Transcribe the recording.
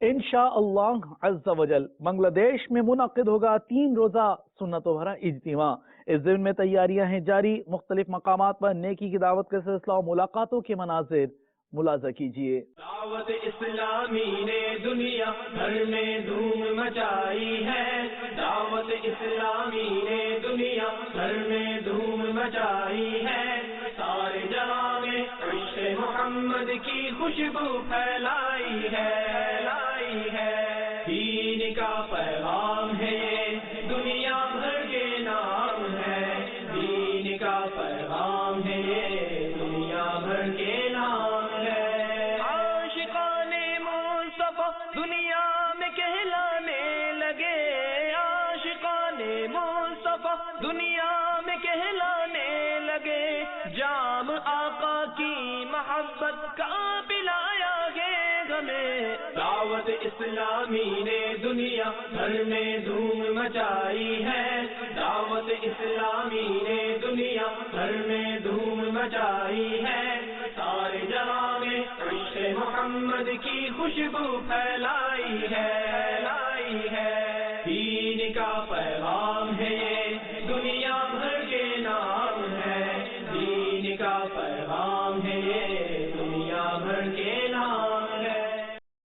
انشاءاللہ عز وجل بنگلہ دیش میں منعقد ہوگا 3 روزہ سنتوں بھرا اجتماع۔ اس ضمن میں تیاریاں ہیں جاری، مختلف مقامات پر نیکی کی دعوت کا سلسلہ اور ملاقاتوں کے مناظر ملاحظہ کیجیے۔ دعوت اسلامی نے دنیا بھر میں دھوم مچائی ہے، دعوت اسلامی نے دنیا بھر میں دھوم مچائی ہے، سارے جہاں میں عشق محمد کی خوشبو پھیلائی ہے، دین کا پیغام ہے یہ دنیا بھر کے نام ہے، دین کا پیغام ہے یہ دنیا بھر کے نام ہے، عاشقان مصطفیٰ دنیا میں کہلانے لگے، عاشقان مصطفیٰ دنیا میں کہلانے لگے، جام آقا کی محبت کا پلایا گے ہمیں، دعوت اسلامی نے دنیا بھر میں دھوم مچائی ہے، دعوت اسلامی نے دنیا بھر میں دھوم مچائی ہے، سارے جہاں میں عشق محمد کی خوشبو پھیلائی ہے، دین کا پیغام ہے